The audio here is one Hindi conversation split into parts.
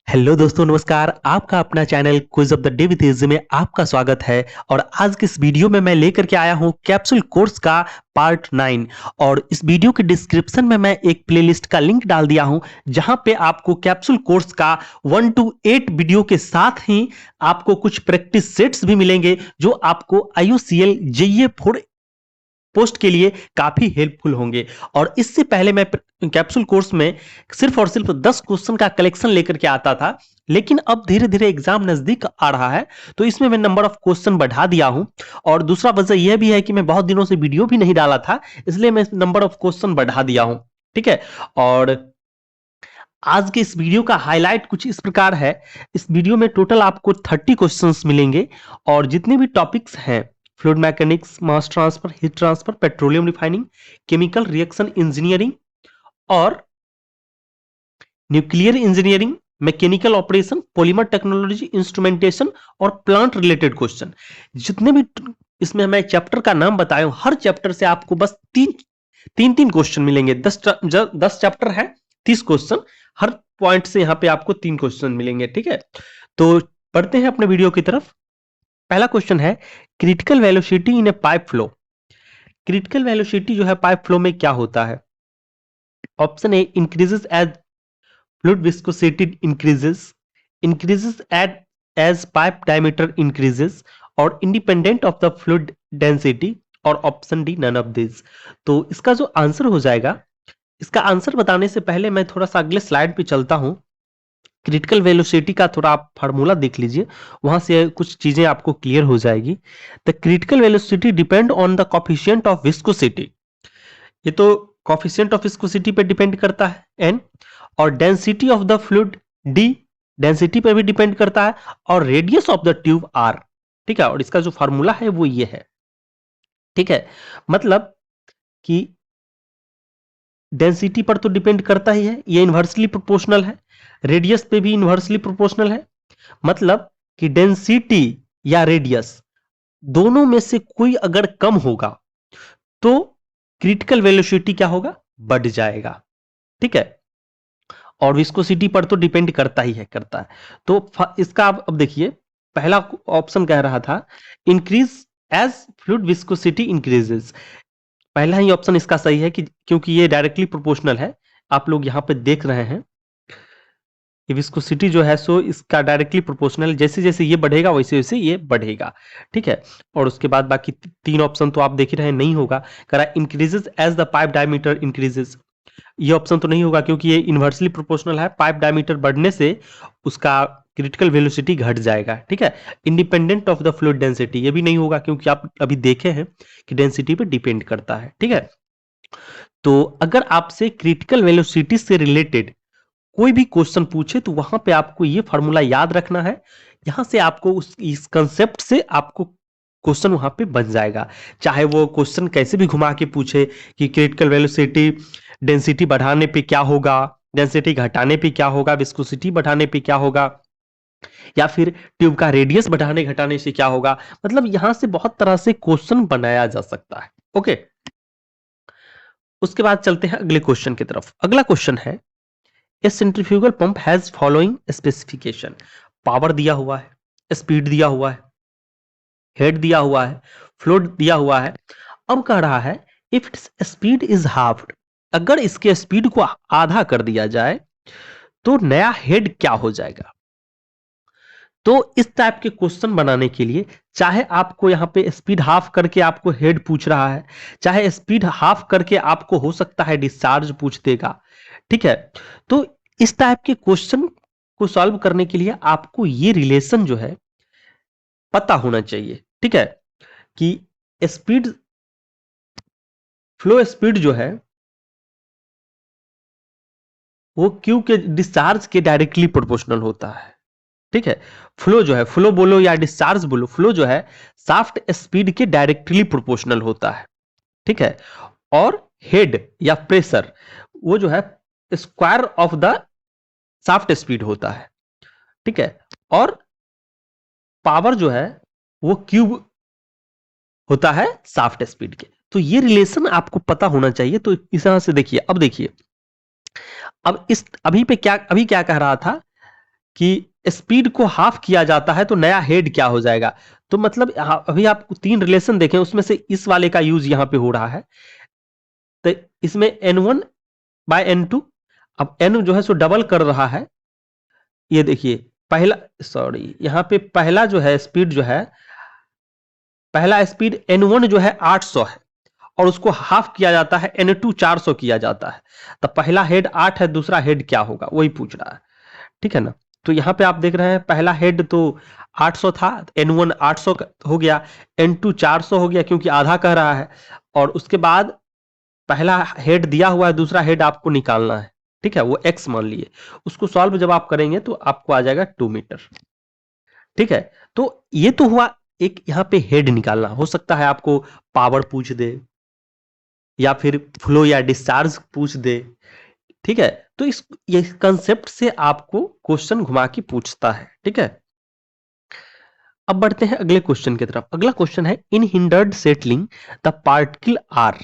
हेलो दोस्तों, नमस्कार। आपका अपना channel quiz of the day with easy में आपका स्वागत है। और आज के इस वीडियो में मैं लेकर के आया हूं कैप्सूल कोर्स का पार्ट 9। और इस वीडियो के डिस्क्रिप्शन में मैं एक प्लेलिस्ट का लिंक डाल दिया हूं, जहां पे आपको कैप्सूल कोर्स का 1 to 8 वीडियो के साथ ही आपको कुछ प्रैक्टिस सेट्स भी मिलेंगे, जो आपको IUCL JEE 4 पोस्ट के लिए काफी हेल्पफुल होंगे। और इससे पहले मैं कैप्सूल कोर्स में सिर्फ और सिर्फ 10 क्वेश्चन का कलेक्शन लेकर के आता था, लेकिन अब धीरे धीरे एग्जाम नजदीक आ रहा है, तो इसमें मैं नंबर ऑफ क्वेश्चन बढ़ा दिया हूं। और दूसरा वजह यह भी है कि मैं बहुत दिनों से वीडियो भी नहीं डाला था, इसलिए मैं नंबर ऑफ क्वेश्चन बढ़ा दिया हूं। ठीक है। और आज के इस वीडियो का हाईलाइट कुछ इस प्रकार है। इस वीडियो में टोटल आपको 30 क्वेश्चंस मिलेंगे, और जितने भी टॉपिक्स हैं, fluid mechanics, mass transfer, heat transfer, petroleum refining, chemical reaction engineering और nuclear engineering, mechanical operation, polymer technology, instrumentation और प्लांट रिलेटेड क्वेश्चन, जितने भी इसमें मैं चैप्टर का नाम बताया हूं, हर चैप्टर से आपको बस तीन क्वेश्चन मिलेंगे। 10 चैप्टर है, 30 क्वेश्चन, हर पॉइंट से यहां पे आपको 3 क्वेश्चन मिलेंगे। ठीक है, तो पढ़ते हैं अपने वीडियो की तरफ। पहला क्वेश्चन है, critical velocity in a pipe flow. Critical velocity जो है पाइप फ्लो में क्या होता है? Option A, increases as fluid viscosity increases as pipe diameter increases, और independent of the fluid density, और option D, none of this. तो इसका जो आंसर हो जाएगा, इसका आंसर बताने से पहले मैं थोड़ा सा अगले स्लाइड पे चलता हूं। क्रिटिकल वेलोसिटी का थोड़ा आप फार्मूला देख लीजिए, वहां से कुछ चीजें आपको क्लियर हो जाएगी। The critical velocity depend on the coefficient of viscosity. ये तो कोफिशिएंट ऑफ विस्कोसिटी पे डिपेंड करता है, एन। और density of the fluid, D, density पर भी डिपेंड करता है। और radius of the tube, R. ठीक है, और इसका जो फार्मूला है वो ये है। ठीक है, मतलब कि डेंसिटी पर तो डिपेंड करता ही है, ये इन्वर्सली प्रोपोर्शनल है। रेडियस पे भी इन्वर्सली प्रोपोर्शनल है। मतलब कि डेंसिटी या रेडियस दोनों में से कोई अगर कम होगा तो क्रिटिकल वेलोसिटी क्या होगा? बढ़ जाएगा। ठीक है, और विस्कोसिटी पर तो डिपेंड करता ही है, करता है। तो इसका आप अब देखिए, पहला ऑप्शन कह रहा था increase as fluid viscosity increases. पहला ही ऑप्शन इसका सही है, कि क्योंकि ये डायरेक्टली प्रोपोर्शनल है। आप लोग यहां पे देख रहे हैं, ये विस्कोसिटी जो है सो इसका डायरेक्टली प्रोपोर्शनल, जैसे जैसे ये बढ़ेगा वैसे वैसे ये बढ़ेगा। ठीक है, और उसके बाद बाकी 3 ऑप्शन तो आप देख ही रहे हैं, नहीं होगा। कह रहा increases as the pipe diameter increases, ये ऑप्शन तो नहीं होगा, क्योंकि ये इन्वर्सली प्रोपोर्शनल है। पाइप डायमीटर बढ़ने से उसका क्रिटिकल वेलोसिटी घट जाएगा। ठीक है, independent of the fluid density, ये भी नहीं होगा, क्योंकि आप अभी देखे हैं कि डेंसिटी पे डिपेंड करता है। ठीक है, तो अगर आपसे क्रिटिकल वेलोसिटी से रिलेटेड कोई भी क्वेश्चन पूछे, तो वहां पे आपको ये फॉर्मूला याद रखना है। यहां से आपको इस कंसेप्ट से आपको क्वेश्चन वहां पे बन जाएगा। चाहे वो क्वेश्चन कैसे भी घुमा के पूछे कि क्रिटिकल वेलोसिटी डेंसिटी बढ़ाने पे क्या होगा, डेंसिटी घटाने पे क्या होगा, विस्कोसिटी बढ़ाने पे क्या होगा, या फिर ट्यूब का रेडियस बढ़ाने घटाने से क्या होगा। मतलब यहां से बहुत तरह से क्वेश्चन बनाया जा सकता है। ओके, उसके बाद चलते हैं अगले क्वेश्चन की तरफ। अगला क्वेश्चन है, a centrifugal pump has following specification. Power दिया हुआ है, स्पीड दिया हुआ है, हेड दिया हुआ है, फ्लो दिया हुआ है। अब कह रहा है if its speed is halved, अगर इसके स्पीड को आधा कर दिया जाए तो नया हेड क्या हो जाएगा। तो इस टाइप के क्वेश्चन बनाने के लिए, चाहे आपको यहां पे स्पीड हाफ करके आपको हेड पूछ रहा है, चाहे स्पीड हाफ करके आपको हो सकता है डिस्चार्ज पूछ देगा। ठीक है, तो इस टाइप के क्वेश्चन को सॉल्व करने के लिए आपको ये रिलेशन जो है पता होना चाहिए। ठीक है, कि स्पीड, फ्लो स्पीड जो है वो क्यू के डिस्चार्ज के डायरेक्टली प्रोपोर्शनल होता है। ठीक है, फ्लो जो है, फ्लो बोलो या डिस्चार्ज बोलो, फ्लो जो है शाफ्ट स्पीड के डायरेक्टली प्रोपोर्शनल होता है। ठीक है, और हेड या प्रेशर वो जो है square of the shaft speed होता है। ठीक है, और पावर जो है वो क्यूब होता है शाफ्ट स्पीड के। तो ये रिलेशन आपको पता होना चाहिए। तो इस तरह से देखिए, अब देखिए, अब इस अभी क्या कह रहा था कि स्पीड को हाफ किया जाता है तो नया हेड क्या हो जाएगा। तो मतलब अभी आप 3 रिलेशन देखें, उसमें से इस वाले का यूज यहां पे हो रहा है। तो इसमें n1 बाय n2, अब n जो है सो डबल कर रहा है। ये देखिए पहला, सॉरी यहां पे पहला जो है स्पीड जो है, पहला स्पीड n1 जो है 800 है और उसको हाफ किया जाता है n2 400 किया जाता है। तो पहला हेड 8 है, दूसरा हेड क्या होगा वही पूछ रहा है, ठीक है ना। तो यहां पे आप देख रहे हैं पहला हेड तो 800 था, n1 800 हो गया, n2 400 हो गया क्योंकि आधा कह रहा है। और उसके बाद पहला हेड दिया हुआ है, दूसरा हेड आपको निकालना है, ठीक है, वो x मान लिए। उसको सॉल्व जब आप करेंगे तो आपको आ जाएगा 2 मीटर, ठीक है। तो ये तो हुआ एक, यहां पे हेड निकालना। हो सकता है आपको पावर पूछ दे या फिर फ्लो या डिस्चार्ज पूछ दे, ठीक है। तो इस ये कंसेप्ट से आपको क्वेश्चन घुमा के पूछता है, ठीक है। अब बढ़ते हैं अगले क्वेश्चन की तरफ। अगला क्वेश्चन है in hindered settling the particle are.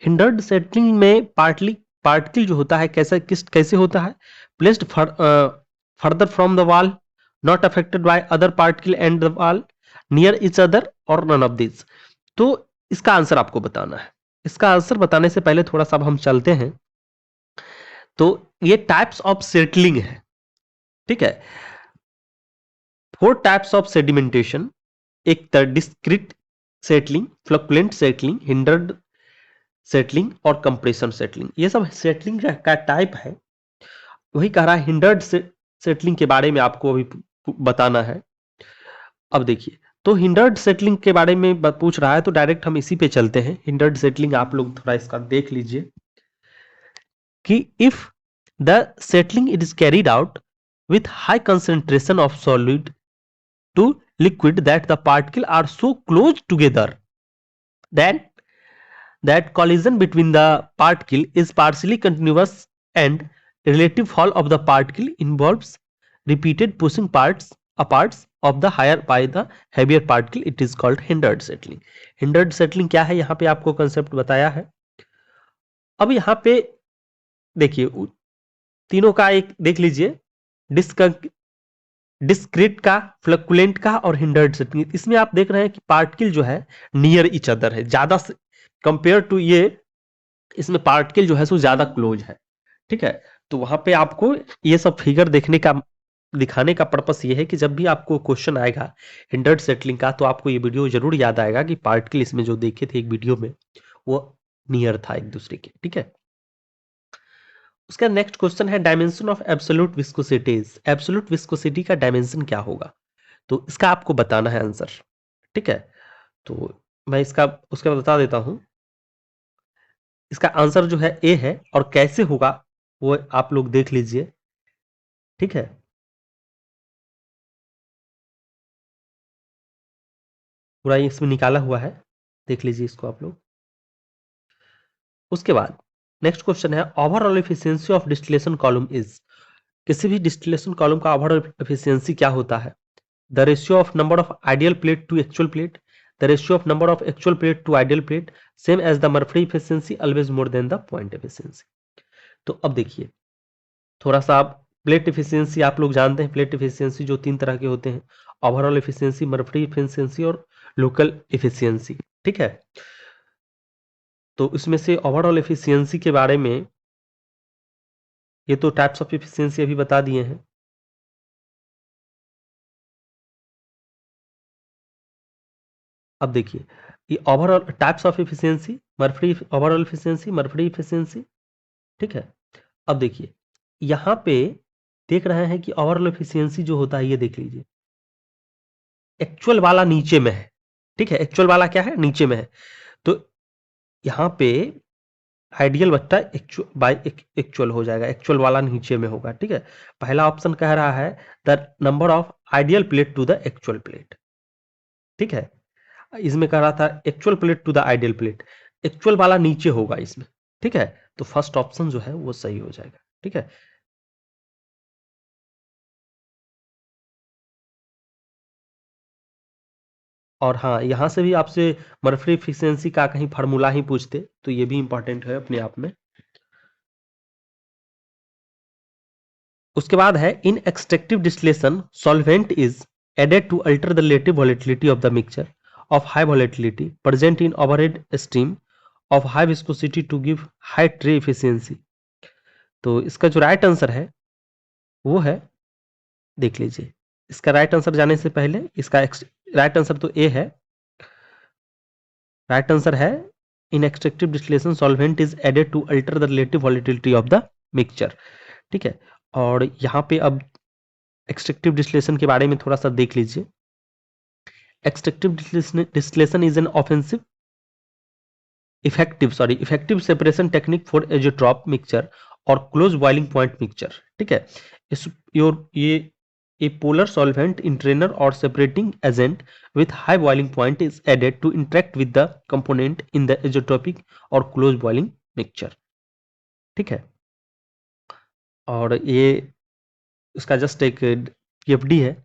Hindered settling में पार्टिकल जो होता है कैसे होता है, placed further from the wall, not affected by other particle and the wall, near each other और नन ऑफ दिस। तो इसका आंसर आपको बताना है। इसका आंसर बताने से पहले थोड़ा सा अब हम चलते हैं। तो ये टाइप्स ऑफ सेटलिंग है, ठीक है। 4 टाइप्स ऑफ सेडिमेंटेशन, एक discrete settling, flocculant settling, hindered settling और कंप्रेशन सेटलिंग। ये सब सेटलिंग का टाइप है। वही कह रहा है हिंडर्ड सेटलिंग के बारे में आपको अभी बताना है। अब देखिए, तो हिंडर्ड सेटलिंग के बारे में पूछ रहा है तो डायरेक्ट हम इसी पे चलते हैं। हिंडर्ड सेटलिंग आप लोग थोड़ा इसका देख लीजिए कि if the settling it is carried out with high concentration of solid to liquid that the particles are so close together that collision between the particle is partially continuous and relative fall of the particle involves repeated pushing parts apart of the higher by the heavier particle, it is called hindered settling. hindered settling क्या है, यहाँ पे आपको कंसेप्ट बताया है। अब यहाँ पे देखिए तीनों का एक देख लीजिए, डिस्क्रीट का, फ्लक्चुएंट का और हिंडर्ड सेटलिंग। इसमें आप देख रहे हैं कि पार्टिकल जो है नियर इच अदर है, ज्यादा कंपेयर टू ये, इसमें पार्टिकल जो है सो ज्यादा क्लोज है, ठीक है। तो वहां पे आपको ये सब फिगर देखने का, दिखाने का पर्पस ये है कि जब भी आपको क्वेश्चन आएगा हिंडर्ड सेटलिंग का तो आपको ये वीडियो जरूर याद आएगा कि पार्टिकल इसमें जो देखे थे एक वीडियो में वो नियर था एक दूसरे के, ठीक है। उसका नेक्स्ट क्वेश्चन है dimension of absolute viscosities. Absolute viscosity का डायमेंशन क्या होगा, तो इसका आपको बताना है आंसर, ठीक है। तो मैं इसका उसका बता देता हूं। इसका आंसर जो है ए है और कैसे होगा वो आप लोग देख लीजिए, ठीक है। पूरा इसमें निकाला हुआ है, देख लीजिए इसको आप लोग। उसके बाद नेक्स्ट क्वेश्चन है overall efficiency of distillation column is. किसी भी डिस्टिलेशन कॉलम का ओवरऑल एफिशिएंसी क्या होता है, the ratio of number of ideal plate to actual plate, the ratio of number of actual plate to ideal plate, same as the Murphy efficiency, always more than the point efficiency। तो अब देखिए थोड़ा सा आप प्लेट एफिशिएंसी आप लोग जानते हैं, प्लेट एफिशिएंसी जो 3 तरह के होते हैं, ओवरऑल एफिशिएंसी, मर्फी एफिशिएंसी और लोकल एफिशिएंसी, ठीक है। तो इसमें से ओवरऑल एफिशिएंसी के बारे में ये तो टाइप्स ऑफ एफिशिएंसी अभी बता दिए हैं। अब देखिए ये overall types of efficiency, Murphy overall efficiency, Murphy efficiency, ठीक है। अब देखिए यहां पे देख रहे हैं कि ओवरऑल एफिशिएंसी जो होता है ये देख लीजिए, एक्चुअल वाला नीचे में है, ठीक है। एक्चुअल वाला क्या है, नीचे में है। तो यहां पे आइडियल बट्टा एक्चुअल बाय एक्चुअल हो जाएगा, एक्चुअल वाला नीचे में होगा, ठीक है। पहला ऑप्शन कह रहा है the number of ideal plate to the actual plate, ठीक है। इसमें कह रहा था actual plate to the ideal plate, actual वाला नीचे होगा इसमें, ठीक है। तो फर्स्ट ऑप्शन जो है वो सही हो जाएगा, ठीक है। और हाँ यहां से भी आपसे मर्फी एफिशिएंसी का कहीं फार्मूला ही पूछते तो ये भी इंपॉर्टेंट है अपने आप में। उसके बाद है in extractive distillation solvent is added to alter the relative volatility of the mixture of high volatility present in overhead stream of high viscosity to give high tray efficiency. तो इसका जो राइट आंसर है वो है, देख लीजिए, इसका राइट आंसर जाने से पहले इसका राइट आंसर तो ए है। राइट आंसर है in extractive distillation solvent is added to alter the relative volatility of the mixture. ठीक है, और यहाँ पे अब एक्सट्रैक्टिव डिस्टिलेशन के बारे में थोड़ा सा देख लीजिए। Extractive distillation is an offensive effective separation technique for azeotrope mixture और क्लोज बॉइलिंग पॉइंट मिक्सचर। ठीक है, इस ये a polar solvent entrainer or separating agent with high boiling point is added to interact with the component in the azeotropic or close boiling mixture। ठीक है, और ये इसका जस्ट एक PFD है,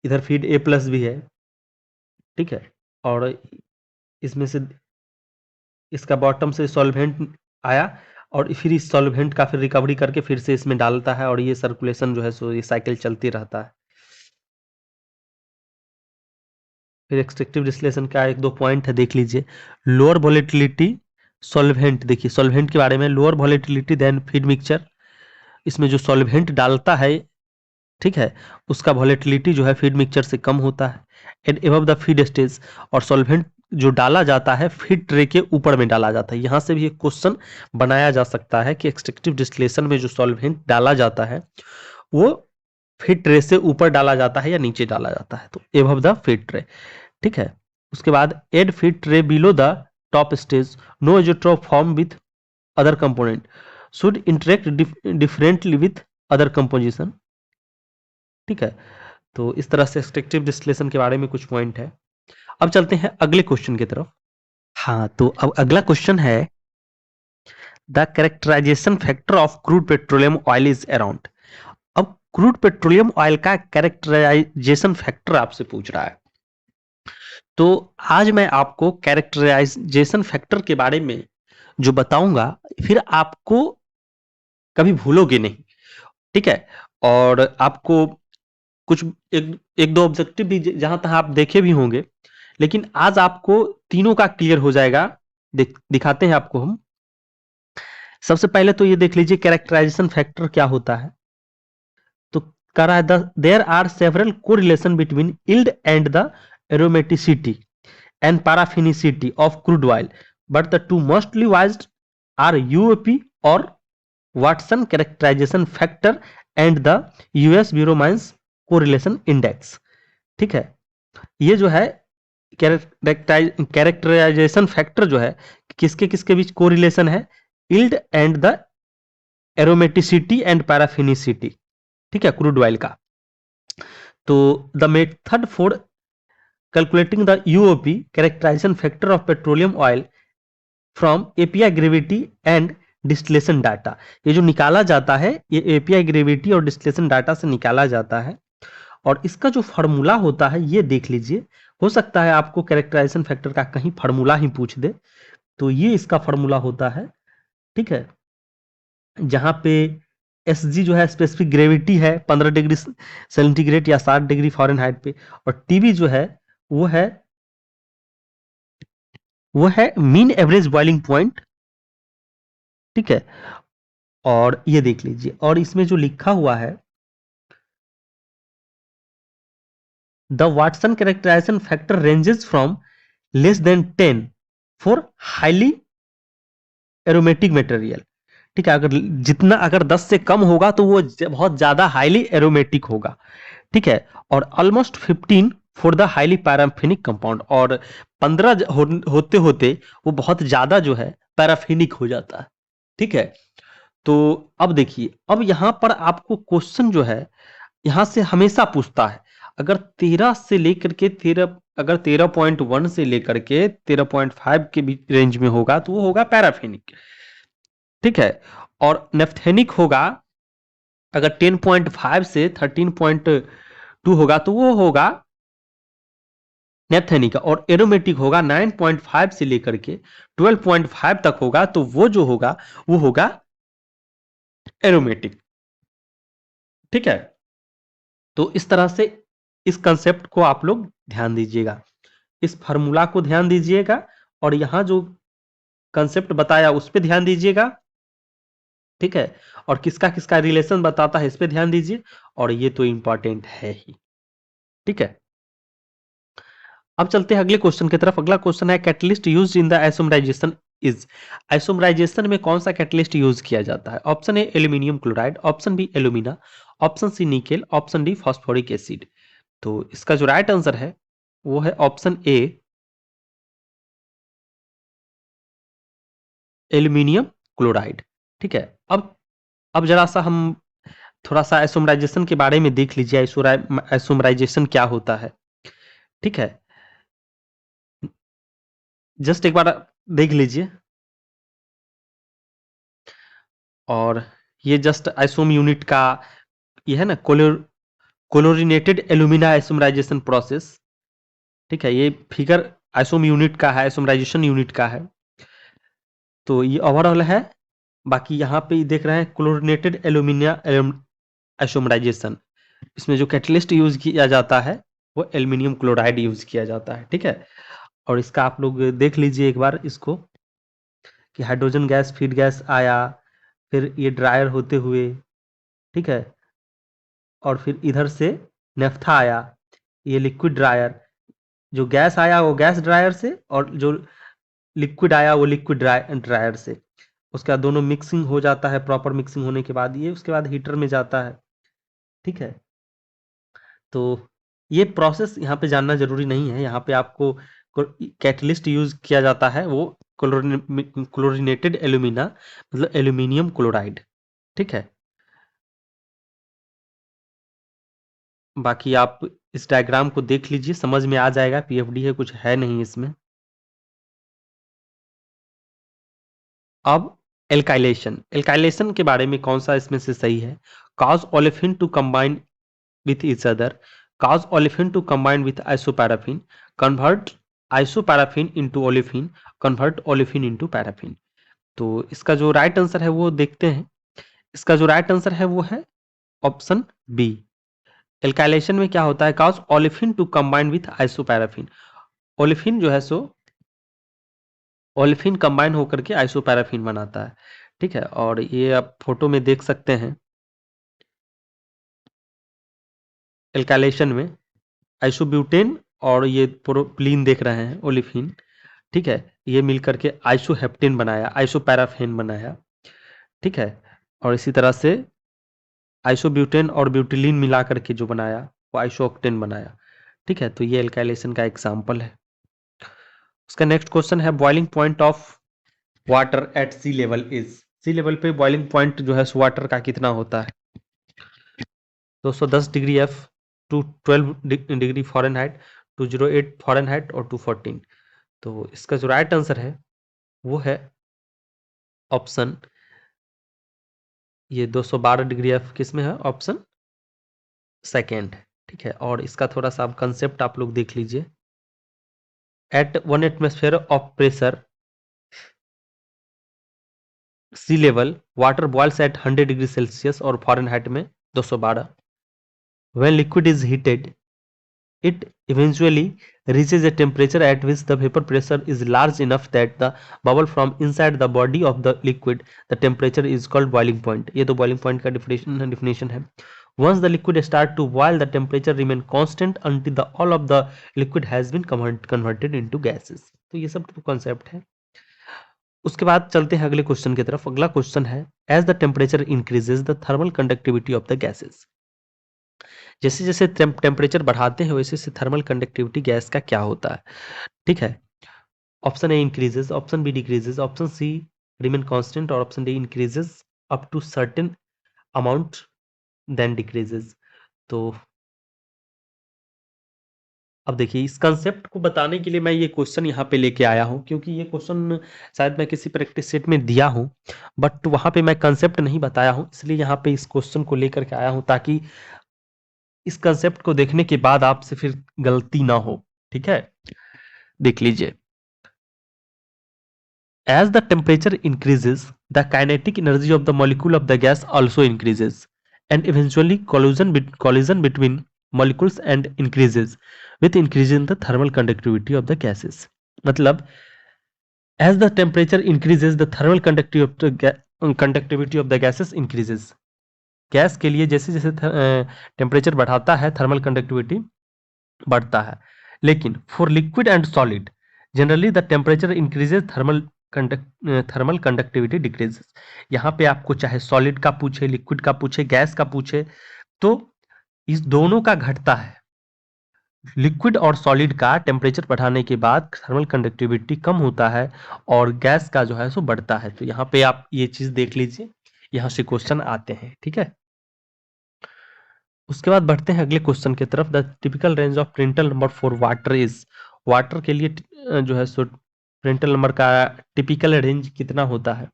इधर फीड A+ भी है। ठीक है, और इसमें से इसका बॉटम से सॉल्वेंट आया और फिर इस सॉल्वेंट का फिर रिकवरी करके फिर से इसमें डालता है और ये सर्कुलेशन जो है सो ये साइकिल चलती रहता है। फिर एक्सट्रैक्टिव डिस्टिलेशन का एक दो पॉइंट है, देख लीजिए। लोअर वॉलेटिलिटी सॉल्वेंट, देखिए सॉल्वेंट के बारे में, lower volatility than feed mixture, इसमें जो सॉल्वेंट डालता है, ठीक है, उसका वॉलेटिलिटी जो है फीड मिक्सचर से कम होता है। And above the feed stage, और सॉल्वेंट जो डाला जाता है फीड ट्रे के ऊपर में डाला जाता है। यहां से भी एक क्वेश्चन बनाया जा सकता है कि एक्सट्रैक्टिव डिस्टिलेशन में जो सॉल्वेंट डाला जाता है वो फीड ट्रे से ऊपर डाला जाता है या नीचे डाला जाता है, तो एबव द फीड ट्रे। ठीक है, उसके बाद add feed tray below the top stage, no azeotrope form with other component, should interact differently with other composition. ठीक है, तो इस तरह से एक्सट्रैक्टिव डिस्टिलेशन के बारे में कुछ पॉइंट है। अब चलते हैं अगले क्वेश्चन की तरफ। हाँ, तो अब अगला क्वेश्चन है the characterization factor of crude petroleum oil is around. अब क्रूड पेट्रोलियम ऑयल का कैरेक्टराइजेशन फैक्टर आपसे पूछ रहा है, तो आज मैं आपको कैरेक्टराइजेशन फैक्टर के बारे में जो बताऊंगा फिर आपको कभी भूलोगे नहीं। ठीक है, और आपको कुछ एक दो ऑब्जेक्टिव भी जहां तक आप देखे भी होंगे, लेकिन आज आपको तीनों का क्लियर हो जाएगा। दिखाते हैं आपको हम। सबसे पहले तो ये देख लीजिए कैरेक्टराइजेशन फैक्टर क्या होता है। तो कह रहा है there are several correlation between yield and the aromaticity and paraffinicity of crude oil, but the two mostly used are UOP और Watson characterization factor and the US bureau mines correlation index. ठीक है, ये जो है कैरेक्टराइजेशन फैक्टर जो है किसके किसके बीच कोरिलेशन है, yield and the aromaticity and paraffinicity. ठीक है, क्रूड ऑयल का। तो the method for calculating the UOP characterization factor of petroleum oil from API gravity and distillation data, ये जो निकाला जाता है ये एपीआई ग्रेविटी और डिस्टिलेशन डाटा से निकाला जाता है। और इसका जो फॉर्मूला होता है ये देख लीजिए, हो सकता है आपको कैरेक्टराइजेशन फैक्टर का कहीं फॉर्मूला ही पूछ दे, तो ये इसका फॉर्मूला होता है। ठीक है, जहां पे एस जी जो है स्पेसिफिक ग्रेविटी है 15 डिग्री सेंटीग्रेड या 60 डिग्री फ़ारेनहाइट पे, और टीबी जो है वो है मीन एवरेज बॉइलिंग पॉइंट। ठीक है, और ये देख लीजिए, और इसमें जो लिखा हुआ है the Watson characterization factor ranges from less than 10 for highly aromatic material. ठीक है, अगर 10 से कम होगा तो वो बहुत ज्यादा हाईली एरोमेटिक होगा। ठीक है, और almost 15 for the highly paraffinic compound, और 15 होते होते वो बहुत ज्यादा जो है पैराफिनिक हो जाता है। ठीक है, तो अब देखिए, अब यहां पर आपको क्वेश्चन जो है यहां से हमेशा पूछता है, अगर 13 से लेकर के 13, अगर 13.1 से लेकर के 13.5 के बीच रेंज में होगा तो वो होगा पैराफिनिक। ठीक है, और नेफ्थेनिक होगा अगर 10.5 से 13.2 होगा तो वो होगा नेफ्थेनिक, और एरोमेटिक होगा 9.5 से लेकर के 12.5 तक होगा तो वो जो होगा वो होगा एरोमेटिक। ठीक है, तो इस तरह से इस कंसेप्ट को आप लोग ध्यान दीजिएगा, इस फार्मूला को ध्यान दीजिएगा, और यहां जो कंसेप्ट बताया उस पर ध्यान दीजिएगा। ठीक है, और किसका किसका रिलेशन बताता है इस पे ध्यान दीजिए, और ये तो इंपॉर्टेंट है ही। ठीक है, अब चलते हैं अगले क्वेश्चन की तरफ। अगला क्वेश्चन है catalyst used in the isomerization is. Isomerization में कौन सा कैटलिस्ट यूज किया जाता है? Option A aluminium chloride, option B alumina, option C nickel, option D phosphoric acid. तो इसका जो राइट आंसर है वो है ऑप्शन ए एल्यूमिनियम क्लोराइड। ठीक है, अब जरा सा हम थोड़ा सा आइसोमराइजेशन के बारे में देख लीजिए, आइसोमराइजेशन क्या होता है। ठीक है, जस्ट एक बार देख लीजिए, और ये जस्ट आइसोम यूनिट का ये है ना, क्लोरीनेटेड एल्यूमिना आइसोमराइजेशन प्रोसेस। ठीक है, ये फिगर आइसोम यूनिट का है, आइसोमराइजेशन यूनिट का है, तो ये ओवरऑल है। बाकी यहाँ पे देख रहे हैं क्लोरीनेटेड एल्यूमिना आइसोमराइजेशन, इसमें जो कैटलिस्ट यूज किया जाता है वो एल्यूमिनियम क्लोराइड यूज किया जाता है। ठीक है, और इसका आप लोग देख लीजिए एक बार इसको, कि हाइड्रोजन गैस फीड गैस आया, फिर ये ड्रायर होते हुए, ठीक है, और फिर इधर से नेफ्था आया, ये लिक्विड ड्रायर, जो गैस आया वो गैस ड्रायर से, और जो लिक्विड आया वो लिक्विड ड्रायर से। उसके बाद दोनों मिक्सिंग हो जाता है, प्रॉपर मिक्सिंग होने के बाद ये उसके बाद हीटर में जाता है। ठीक है, तो ये प्रोसेस यहाँ पे जानना जरूरी नहीं है, यहाँ पे आपको कैटलिस्ट यूज किया जाता है वो क्लोरीनेटेड एल्यूमिना, मतलब एल्यूमिनियम क्लोराइड। ठीक है, बाकी आप इस डायग्राम को देख लीजिए, समझ में आ जाएगा, पीएफडी है, कुछ है नहीं इसमें। अब एल्काइलेशन के बारे में कौन सा इसमें से सही है? Cause olefin to combine with each other, cause olefin to combine with isoparaffin, convert isoparaffin into olefin, convert olefin into paraffin। तो इसका जो राइट आंसर है वो देखते हैं। इसका जो राइट आंसर है वो है ऑप्शन बी। एल्काइलेशन में क्या होता है? Cause olefin to combine with isoparaffin. Olefin जो है सो ओलेफिन कंबाइन होकर के आइसोपैराफिन बनाता है। ठीक है, और ये आप फोटो में देख सकते हैं, एल्काइलेशन में आइसोब्यूटेन और ये प्रोपिलीन देख रहे हैं, ओलिफिन। ठीक है, ये मिलकर के आइसोहेप्टेन बनाया, आइसोपैराफेन बनाया। ठीक है, और इसी तरह से आइसोब्यूटेन और ब्यूटिलीन मिला करके जो बनाया वो आइसोऑक्टेन बनाया। ठीक है, तो ये एल्काइलेशन का एग्जाम्पल है। उसका नेक्स्ट क्वेश्चन है boiling point of water at sea level is. Sea level पे बॉइलिंग पॉइंट जो है वाटर का कितना होता है? 210 degree F, 212 degree Fahrenheit, 208 Fahrenheit और 214। तो इसका जो राइट आंसर है वो है ऑप्शन ये 212 डिग्री एफ, किस में है? Option second. ठीक है, और इसका थोड़ा सा आप कंसेप्ट आप लोग देख लीजिए। At 1 atmosphere of pressure sea level water boils at 100 degree Celsius और फॉरेनहाइट में 212। When liquid is heated it eventually reaches a temperature at which the vapor pressure is large enough that the bubble from inside the body of the liquid, the temperature is called boiling point। ये तो boiling point का definition है। Once the liquid start to boil, the temperature remain constant until the all of the liquid has been converted into gases। तो ये सब तो concept है। उसके बाद चलते हैं अगले क्वेश्चन की तरफ। अगला क्वेश्चन है as the temperature increases the thermal conductivity of the gases। जैसे जैसे टेम्परेचर बढ़ाते हैं वैसे वैसे थर्मल कंडक्टिविटी गैस का क्या होता है? ठीक है, option A increases, option B decreases, option C remain constant और option D increases up to certain amount then decreases. तो अब देखिए, इस कंसेप्ट को बताने के लिए मैं ये क्वेश्चन यहाँ पे लेके आया हूँ, क्योंकि ये क्वेश्चन शायद मैं किसी प्रैक्टिस सेट में दिया हूँ, बट वहाँ पे मैं कंसेप्ट नहीं बताया हूँ, इसलिए यहाँ पे इस क्वेश्चन को लेकर के आया हूँ ताकि इस कंसेप्ट को देखने के बाद आपसे फिर गलती ना हो। ठीक है, देख लीजिए। As the temperature increases, the kinetic energy of the molecule of the gas also increases, and eventually collision between molecules and increases with increasing the thermal conductivity of the gases. मतलब as the temperature increases, the thermal conductivity of the gases increases. Gas के लिए जैसे जैसे टेम्परेचर बढ़ाता है थर्मल कंडक्टिविटी बढ़ता है, लेकिन for liquid and solid generally the temperature increases thermal conductivity decreases. यहाँ पे आपको चाहे सॉलिड का पूछे, लिक्विड का पूछे, गैस का पूछे, तो इस दोनों का घटता है। लिक्विड और सॉलिड का टेम्परेचर बढ़ाने के बाद थर्मल कंडक्टिविटी कम होता है और गैस का जो है सो बढ़ता है। तो यहाँ पे आप ये चीज देख लीजिए, यहाँ से क्वेश्चन आते हैं, ठीक है। उसके बाद बढ़ते हैं अगले क्वेश्चन की तरफ। The typical range of Prandtl number for water is, water के लिए जो है सो प्रिंटल नंबर का टिपिकल रेंज कितना होता है?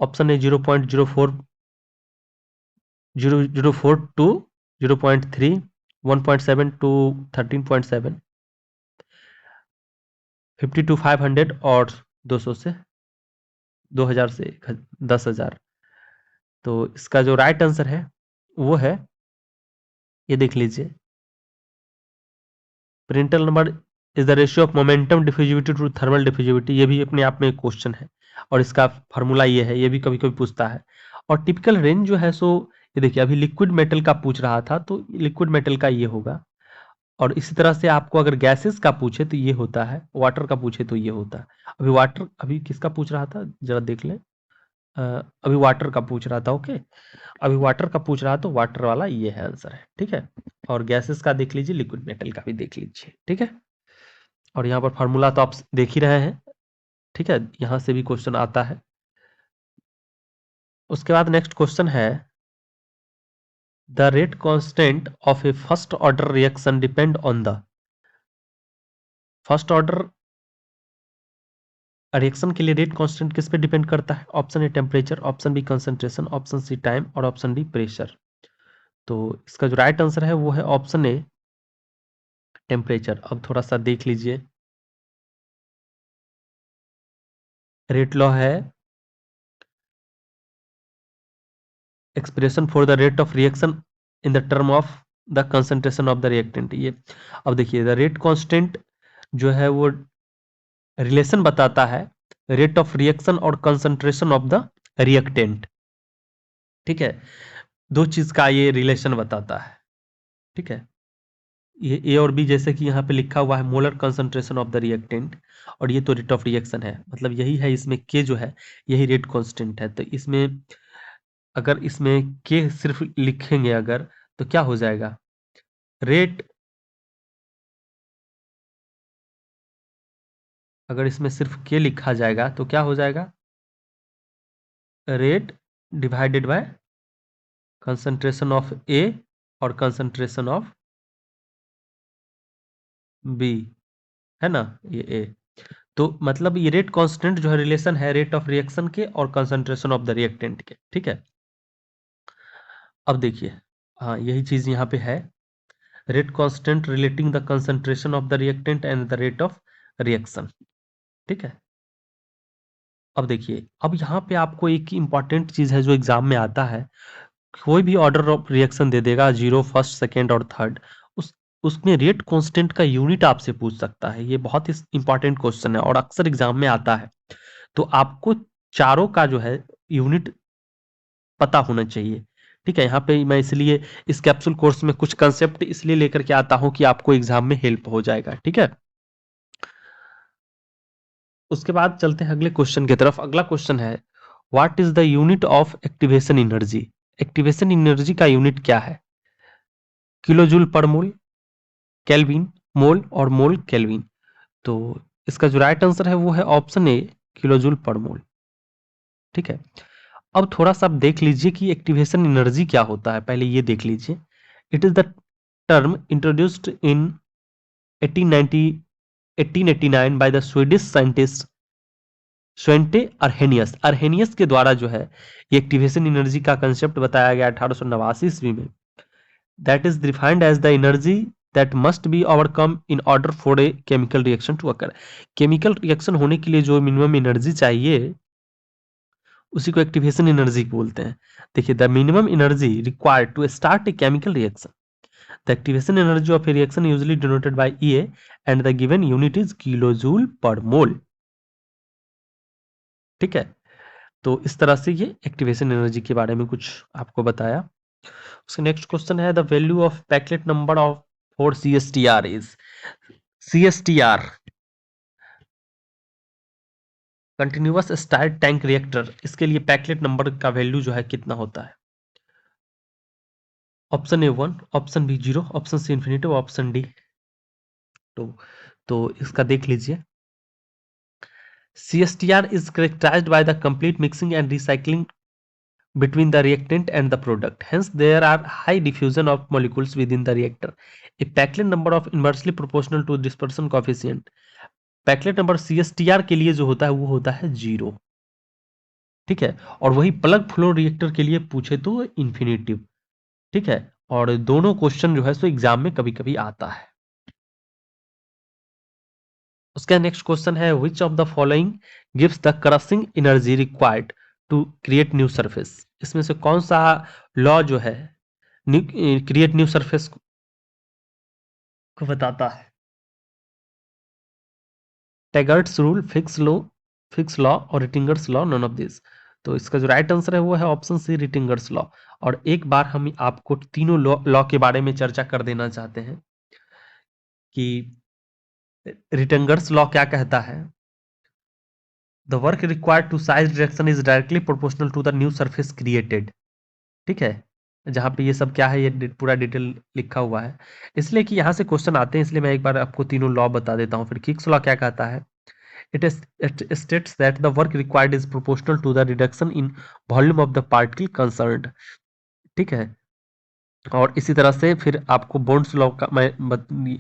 Option A 0.04 0.04 to 0.3, 1.7 to 13.7, 50 to 500 और 200 से 2000 से 10,000। तो इसका जो राइट आंसर है वो है, ये देख लीजिए, Prandtl number is the ratio of momentum diffusivity to thermal diffusivity. ये भी अपने आप में एक क्वेश्चन है और इसका फार्मूला ये है, ये भी कभी कभी पूछता है। और टिपिकल रेंज जो है सो ये देखिए, अभी लिक्विड मेटल का पूछ रहा था तो लिक्विड मेटल का ये होगा, और इसी तरह से आपको अगर गैसेस का पूछे तो ये होता है, वाटर का पूछे तो ये होता है। अभी वाटर, अभी किसका पूछ रहा था जरा देख लें, अभी वाटर का पूछ रहा था, ओके, अभी वाटर का पूछ रहा तो वाटर वाला ये है आंसर है, ठीक है। और गैसेस का देख लीजिए, लिक्विड मेटल का भी देख लीजिए, ठीक है। और यहाँ पर फार्मूला तो आप देख ही रहे हैं, ठीक है, यहाँ से भी क्वेश्चन आता है। उसके बाद नेक्स्ट क्वेश्चन है, the rate constant of a first order reaction depend on the, first order reaction के लिए रेट कांस्टेंट किस पे डिपेंड करता है? Option A temperature, option B concentration, option C time और ऑप्शन डी प्रेशर। तो इसका जो राइट आंसर है वो है ऑप्शन ए टेम्परेचर। अब थोड़ा सा देख लीजिए, रेट लॉ है expression for the rate of reaction in the term of the concentration of the reactant. ये अब देखिए, द रेट कांस्टेंट जो है वो रिलेशन बताता है रेट ऑफ रिएक्शन और कंसंट्रेशन ऑफ द रिएक्टेंट, ठीक है। दो चीज का ये रिलेशन बताता है, ठीक है। ये ए और बी जैसे कि यहाँ पे लिखा हुआ है molar concentration of the reactant, और ये तो रेट ऑफ रिएक्शन है, मतलब यही है, इसमें के जो है यही रेट कांस्टेंट है। तो इसमें अगर इसमें के सिर्फ लिखेंगे अगर, तो क्या हो जाएगा, रेट, अगर इसमें सिर्फ के लिखा जाएगा तो क्या हो जाएगा, rate divided by concentration of A और कंसंट्रेशन ऑफ बी, है ना, ये ए। तो मतलब ये रेट कांस्टेंट जो है रिलेशन है रेट ऑफ रिएक्शन के और कंसंट्रेशन ऑफ द रिएक्टेंट के, ठीक है। अब देखिए, हाँ यही चीज यहाँ पे है, rate constant relating the concentration of the reactant and the rate of reaction, ठीक है। अब देखिए, अब यहाँ पे आपको एक इंपॉर्टेंट चीज है जो एग्जाम में आता है, कोई भी ऑर्डर ऑफ रिएक्शन दे देगा, जीरो, फर्स्ट, सेकेंड और थर्ड, उस उसमें रेट कांस्टेंट का यूनिट आपसे पूछ सकता है। ये बहुत ही इंपॉर्टेंट क्वेश्चन है और अक्सर एग्जाम में आता है। तो आपको चारों का जो है यूनिट पता होना चाहिए, ठीक है। यहाँ पे मैं इसलिए इस कैप्सूल कोर्स में कुछ कंसेप्ट इसलिए लेकर के आता हूं कि आपको एग्जाम में हेल्प हो जाएगा, ठीक है। उसके बाद चलते हैं अगले क्वेश्चन की तरफ। अगला क्वेश्चन है, what is the unit of activation energy? Activation energy का यूनिट क्या है? किलो जूल पर मोल, केल्विन, मोल और मोल केल्विन। तो इसका जो राइट आंसर है वो है ऑप्शन ए किलो जूल पर मोल, ठीक है। अब थोड़ा सा आप देख लीजिए कि एक्टिवेशन एनर्जी क्या होता है, पहले ये देख लीजिए। It is the term introduced in 1890 1889 by the Swedish scientist Svante Arrhenius. Arrhenius के द्वारा जो है ये एक्टिवेशन एनर्जी का कंसेप्ट बताया गया 1889 ईस्वी में। That is defined as the energy that must be overcome in order for a chemical reaction to occur. Chemical reaction होने के लिए जो मिनिमम एनर्जी चाहिए उसी को एक्टिवेशन एनर्जी बोलते हैं. देखिए, the minimum energy required to start a chemical reaction, the activation energy of a reaction usually denoted by EA and the given unit is kilojoule per mole. ठीक है, तो इस तरह से ये एक्टिवेशन एनर्जी के बारे में कुछ आपको बताया. उसका नेक्स्ट क्वेश्चन है the value of packet number of for CSTR is. CSTR continuous start tank reactor, इसके लिए पैकेट नंबर का वैल्यू जो है कितना होता है? Option A 1, option B 0, option C infinitive, option D 2. तो इसका देख लीजिए. CSTR is characterized by the complete mixing and recycling between the reactant and the product. Hence, there are high diffusion of molecules within the reactor. A Peclet number of inversely proportional to dispersion coefficient. Peclet number CSTR के लिए जो होता है वो होता है 0. ठीक है, और वही प्लग फ्लो रिएक्टर के लिए पूछे तो इन्फिनिटिव. ठीक है, और दोनों क्वेश्चन जो है सो एग्जाम में कभी कभी आता है. उसका नेक्स्ट क्वेश्चन है which of the following gives the crushing energy required to create new surface. इसमें से कौन सा लॉ जो है क्रिएट न्यू सरफेस को बताता है? टैगर्ट्स रूल, फिक्स लॉ और रिटिंगर्स लॉ, नन ऑफ दिस. तो इसका जो राइट आंसर है वो है ऑप्शन सी, रिटिंगर्स लॉ. और एक बार हम आपको तीनों लॉ के बारे में चर्चा कर देना चाहते हैं कि रिटिंगर्स लॉ क्या कहता है. The work required to size reduction is directly proportional to the new surface created. ठीक है, जहां पे ये सब क्या है ये पूरा डिटेल लिखा हुआ है, इसलिए कि यहां से क्वेश्चन आते हैं, इसलिए मैं एक बार आपको तीनों लॉ बता देता हूं. फिर किक्स लॉ क्या कहता है? It states that the work required is proportional to the reduction in volume of the particle concerned. ठीक है, और इसी तरह से फिर आपको बॉन्ड्स लॉ का मैं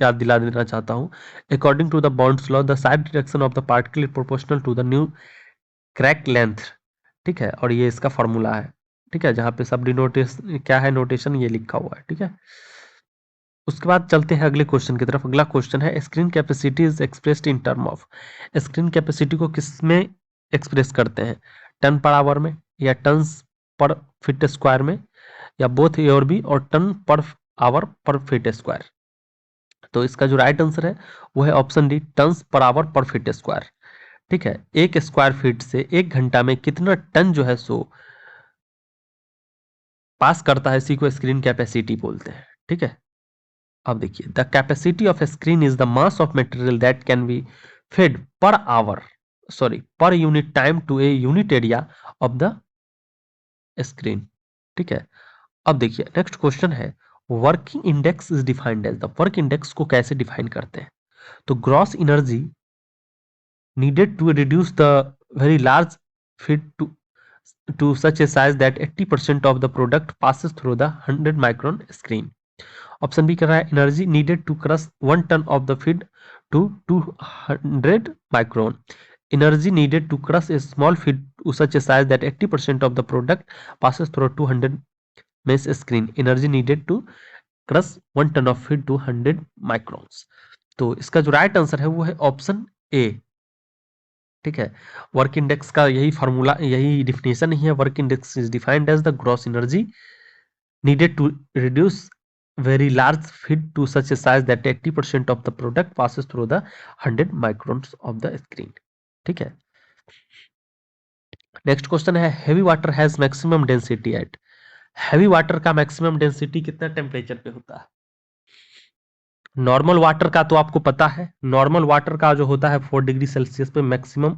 याद दिला देना चाहता हूँ. According to the Bond's law the size reduction of the particle is proportional to the new crack length. ठीक है, और ये इसका फॉर्मूला है. ठीक है, जहाँ पे सब डिनोटेशन क्या है नोटेशन ये लिखा हुआ है. ठीक है, उसके बाद चलते हैं अगले क्वेश्चन की तरफ. अगला क्वेश्चन है screen capacity is expressed in term of. Screen capacity को किस में एक्सप्रेस करते हैं? टन पर आवर में, या टन्स पर फीट स्क्वायर में, या बोथ ए और बी, और टन पर आवर पर फीट स्क्वायर. तो इसका जो राइट आंसर है वो है option D, tons per hour per feet square. ठीक है, एक स्क्वायर फीट से एक घंटा में कितना टन जो है सो पास करता है, इसी को स्क्रीन कैपेसिटी बोलते हैं. ठीक है, अब देखिए the capacity of screen is the mass of material that can be fed per hour per unit time to a unit area of the screen. ठीक है, अब देखिए नेक्स्ट क्वेश्चन है working index is defined as. The work index को कैसे डिफाइन करते हैं? तो gross energy needed to reduce the very large feed to such a size that 80% of the product passes through the 100 micron screen. Option B कर रहा है energy needed to crush 1 ton of the feed to 200 micron. Energy needed to crush a small feed to such a size that 80% of the product passes through 200 mesh screen. Energy needed to crush 1 ton of feed to 100 microns. तो इसका जो राइट आंसर है वो है ऑप्शन ए. ठीक है, वर्क इंडेक्स का यही फॉर्मूला, यही डिफिनेशन ही है. Work index is defined as the gross energy needed to reduce very large feed to such a size that 80% of the product passes through the 100 microns of the screen. ठीक है, नेक्स्ट क्वेश्चन है heavy water has maximum density at. Heavy water का मैक्सिमम डेंसिटी कितना टेम्परेचर पे होता है? नॉर्मल वाटर का तो आपको पता है, नॉर्मल वाटर का जो होता है 4 डिग्री सेल्सियस पे मैक्सिमम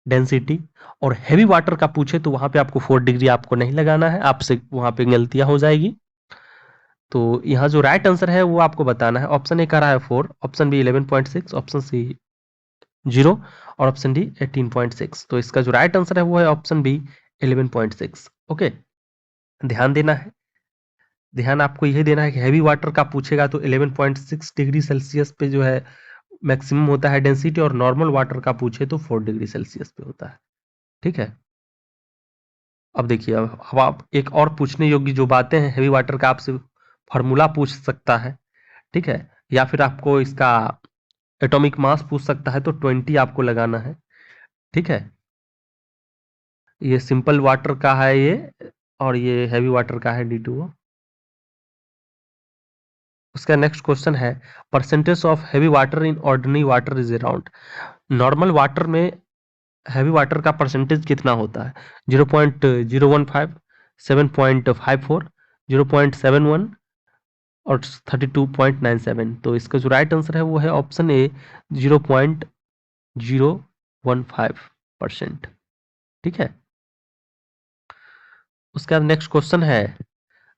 डेंसिटी. और हैवी वाटर का पूछे तो वहां पे आपको 4 डिग्री आपको नहीं लगाना है, आपसे वहां पे गलतियां हो जाएगी. तो यहाँ जो राइट आंसर है वो आपको बताना है. ऑप्शन ए कह रहा है 4, ऑप्शन बी 11.6, ऑप्शन सी 0 और ऑप्शन डी 18.6. तो इसका जो राइट आंसर है वो है ऑप्शन बी 11.6. ओके, ध्यान देना है, ध्यान आपको यही देना है कि हैवी वाटर का पूछेगा तो 11.6 डिग्री सेल्सियस पे जो है मैक्सिमम होता है डेंसिटी, और नॉर्मल वाटर का पूछे तो 4 डिग्री सेल्सियस पे होता है. ठीक है, अब देखिए अब आप एक और पूछने योग्य जो बातें हैं, हैवी वाटर का आपसे फॉर्मूला पूछ सकता है. ठीक है, या फिर आपको इसका एटॉमिक मास पूछ सकता है तो 20 आपको लगाना है। ठीक है, ये सिंपल वाटर का है ये, और ये हैवी वाटर का है D2O। उसका नेक्स्ट क्वेश्चन है percentage of heavy water in ordinary water is around. Normal water में हैवी वाटर का परसेंटेज कितना होता है? 0.015, 7.54, 0.71 और 32.97। तो इसका जो राइट आंसर है वो है ऑप्शन ए, 0.015%। ठीक है, उसका नेक्स्ट क्वेश्चन है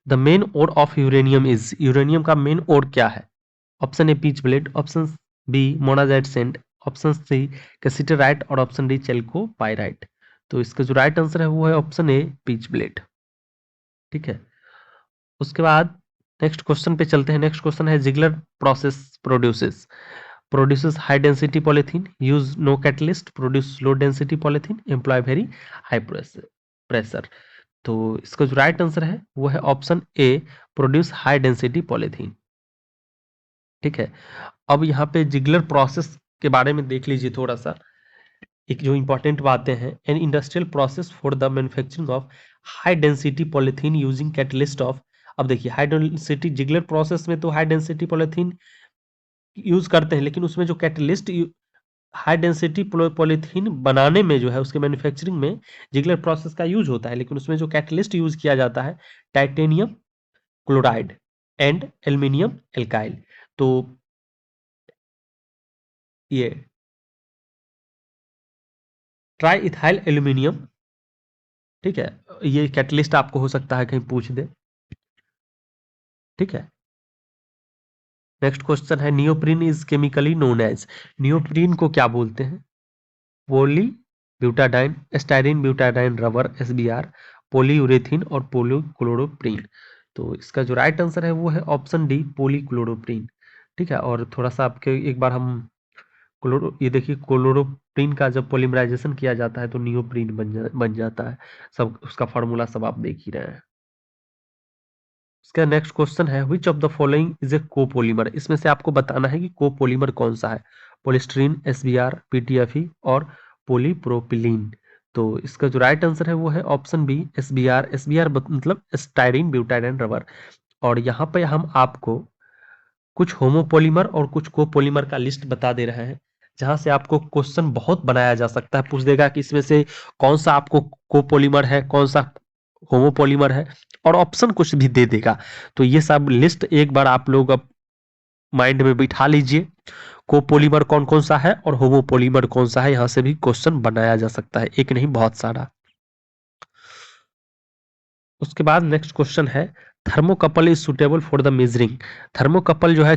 the main ore of uranium is. Uranium का मेन ओर क्या है? Option A pitchblende, option B monazite sand, option C cassiterite और ऑप्शन डी चेल्कोपाइराइट। तो इसका जो राइट आंसर है वो है ऑप्शन ए पीच ब्लेड। ठीक है, उसके बाद नेक्स्ट क्वेश्चन पे चलते हैं। नेक्स्ट क्वेश्चन है Ziegler process produces high density polythene, use no catalyst, produce low density polythene, employ very high pressure. तो इसका जो राइट आंसर है वो है option A, produce high density polythene. ठीक है, अब यहाँ पे जिगलर प्रोसेस के बारे में देख लीजिए थोड़ा सा। एक जो इंपॉर्टेंट बातें हैं, an industrial process for the manufacturing of high density polythene using catalyst of. अब देखिए हाई डेंसिटी जिगलर प्रोसेस में तो हाई डेंसिटी पॉलीथीन यूज करते हैं, लेकिन उसमें जो कैटलिस्ट हाई डेंसिटी पॉलीथीन बनाने में जो है उसके मैन्युफैक्चरिंग में जिगलर प्रोसेस का यूज होता है, लेकिन उसमें जो कैटलिस्ट यूज किया जाता है titanium chloride and aluminium alkyl. तो ये ट्राई इथाइल एल्यूमिनियम। ठीक है, ये कैटलिस्ट आपको हो सकता है कहीं पूछ दे। ठीक है, नेक्स्ट क्वेश्चन है neoprene is chemically known as. Neoprene को क्या बोलते हैं? Polybutadiene, styrene butadiene rubber SBR, polyurethane और पोलीक्लोरोप्रीन। तो इसका जो राइट आंसर है वो है ऑप्शन डी, पोलीक्लोरोप्रीन। ठीक है, और थोड़ा सा आपके एक बार हम ये देखिए क्लोरोप्रीन का जब पॉलीमराइजेशन किया जाता है तो नियोप्रीन बन जाता है। सब उसका फॉर्मूला सब आप देख ही रहे हैं। इसका नेक्स्ट क्वेश्चन है which of the following is a copolymer. इसमें से आपको बताना है कि कोपोलीमर कौन सा है। पोलिस्ट्रीन, SBR, PTFE और पोलीप्रोपिलीन। तो इसका जो राइट आंसर है वो है ऑप्शन बी, SBR। SBR मतलब स्टाइरिन ब्यूटाडाइन रबर। और यहाँ पे हम आपको कुछ होमोपोलीमर और कुछ कोपोलीमर का लिस्ट बता दे रहे हैं, जहां से आपको क्वेश्चन बहुत बनाया जा सकता है। पूछ देगा कि इसमें से कौन सा आपको कोपोलीमर है, कौन सा होमोपोलीमर है, और ऑप्शन कुछ भी दे देगा। तो ये सब लिस्ट एक बार आप लोग अब माइंड में बिठा लीजिए, कोपोलीमर कौन कौन सा है और होमोपोलीमर कौन सा है। यहां से भी क्वेश्चन बनाया जा सकता है, एक नहीं बहुत सारा। उसके बाद नेक्स्ट क्वेश्चन है thermocouple is suitable for the measuring. Thermocouple जो है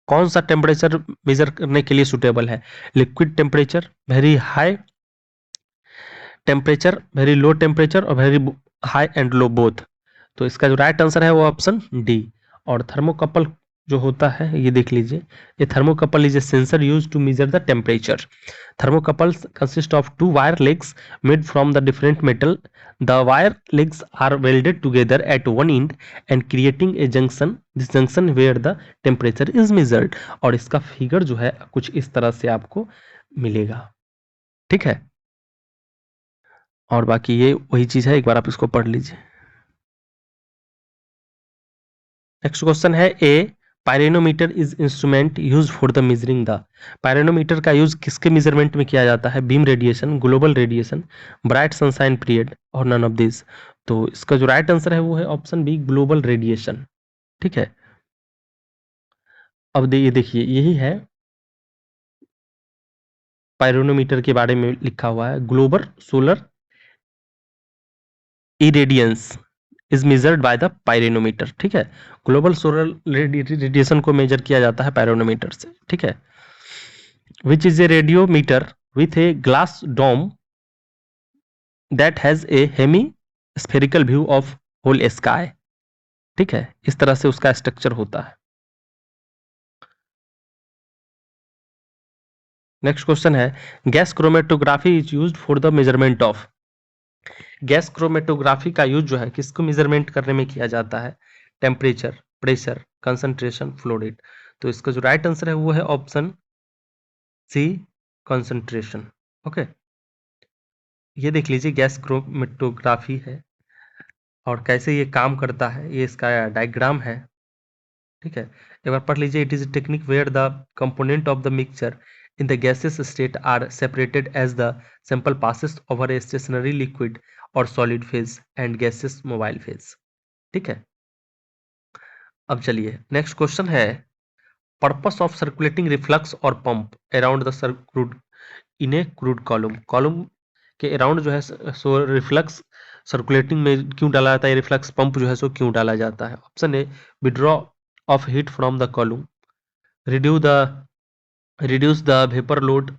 कौन सा टेम्परेचर मेजर करने के लिए सुटेबल है? Liquid temperature, very high temperature, very low temperature और very high and low both. तो इसका जो राइट आंसर है वो ऑप्शन डी। और थर्मोकपल जो होता है ये देख लीजिए, ये thermocouple is a sensor use to measure the temperature. Thermocouples consist of two wire legs made from the different metal. The wire legs are welded together at one end and creating a junction. This junction where the temperature is measured. और इसका फिगर जो है कुछ इस तरह से आपको मिलेगा। ठीक है, और बाकी ये वही चीज है, एक बार आप इसको पढ़ लीजिए। नेक्स्ट क्वेश्चन है A pyranometer is instrument use for the measuring the. Pyranometer का यूज किसके मेजरमेंट में किया जाता है? Beam radiation, global radiation, bright sunshine period और नन ऑफ दिस। तो इसका जो राइट आंसर है वो है ऑप्शन बी, ग्लोबल रेडिएशन। ठीक है, अब ये देखिए यही है पायरेनोमीटर के बारे में लिखा हुआ है, global solar irradiance is measured by the pyranometer. ठीक है, ग्लोबल सोलर रेडिएशन को मेजर किया जाता है पायरेनोमीटर से। ठीक है, which is a radiometer with a glass dome that has a hemispherical view of whole sky। ठीक है, इस तरह से उसका स्ट्रक्चर होता है। नेक्स्ट क्वेश्चन है gas chromatography is used for the measurement of. Gas chromatography का यूज जो है किसको मेजरमेंट करने में किया जाता है? Temperature, pressure, concentration, flow rate. तो इसका जो राइट आंसर है वो है ऑप्शन सी, कंसंट्रेशन। ओके, ये देख लीजिए गैस क्रोमेटोग्राफी है और कैसे ये काम करता है, ये इसका डायग्राम है। ठीक है, एक बार पढ़ लीजिए। It is a technique where the component of the mixture in the gaseous state are separated as the sample passes over a stationary liquid or solid phase and gaseous mobile phase। ठीक है, अब चलिए नेक्स्ट क्वेश्चन है, पर्पस ऑफ सर्कुलेटिंग रिफ्लक्स और pump around the crude in A crude column. Column के अराउंड जो है सो रिफ्लक्स सर्कुलेटिंग में क्यों डाला जाता है, रिफ्लक्स पंप जो है सो क्यों डाला जाता है। Option A, withdraw of heat from the column, reduce the reduce the vapor load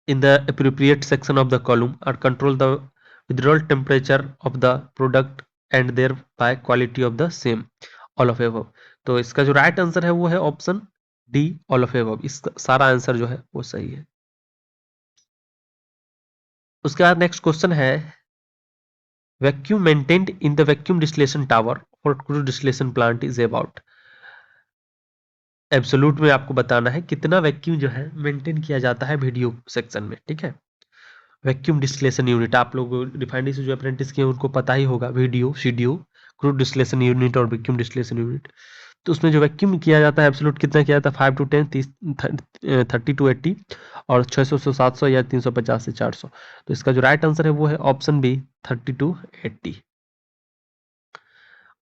in the appropriate section of the column, or control the withdrawal temperature of the product and thereby quality of the same, all of above। तो इसका जो राइट आंसर है वो है option D, all of above. इसका सारा आंसर जो है वो सही है। उसके बाद नेक्स्ट क्वेश्चन है, vacuum maintained in the vacuum distillation tower और crude distillation plant is about. Absolute में आपको बताना है कितना वैक्यूम जो है मेंटेन किया जाता है वीडियो सेक्शन में। ठीक है, वैक्यूम डिस्टिलेशन यूनिट, आप लोग रिफाइनरी से जो अप्रेंटिस किए उनको पता ही होगा, video, CDO, crude distillation unit और वैक्यूम डिस्टिलेशन यूनिट। तो उसमें जो वैक्यूम किया जाता है एब्सोल्यूट कितना किया जाता है, 5 to 10, 30 to 80 और 600 से 700 या 350 से 400। तो इसका जो राइट आंसर है वो है ऑप्शन बी, 30 to 80।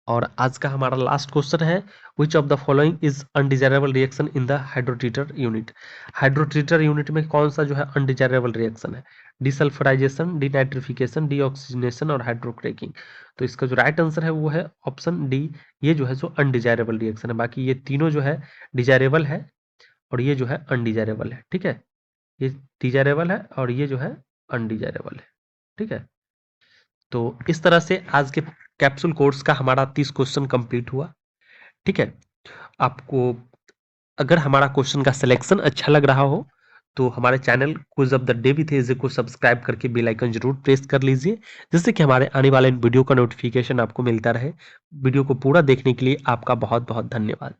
और आज का हमारा लास्ट क्वेश्चन है, which of the following is undesirable reaction in the hydrotreater unit. Hydrotreater unit में कौन सा जो है अनडिजायरेबल रिएक्शन है, डिसल्फराइजेशन, डीनाइट्रिफिकेशन, डीऑक्सीजनेशन और हाइड्रोक्रैकिंग। तो इसका जो राइट आंसर है वो है ऑप्शन डी, ये जो है सो अनडिजायरेबल रिएक्शन है। बाकी ये तीनों जो है डिजायरेबल है और ये जो है अनडिजायरेबल है। ठीक है, ये डिजायरेबल है और ये जो है अनडिजायरेबल है। ठीक है, तो इस तरह से आज के कैप्सूल कोर्स का हमारा 30 क्वेश्चन कंप्लीट हुआ। ठीक है, आपको अगर हमारा क्वेश्चन का सिलेक्शन अच्छा लग रहा हो तो हमारे channel quiz of the day with AJ को सब्सक्राइब करके बेल आइकन जरूर प्रेस कर लीजिए, जिससे कि हमारे आने वाले वीडियो का नोटिफिकेशन आपको मिलता रहे। वीडियो को पूरा देखने के लिए आपका बहुत बहुत धन्यवाद।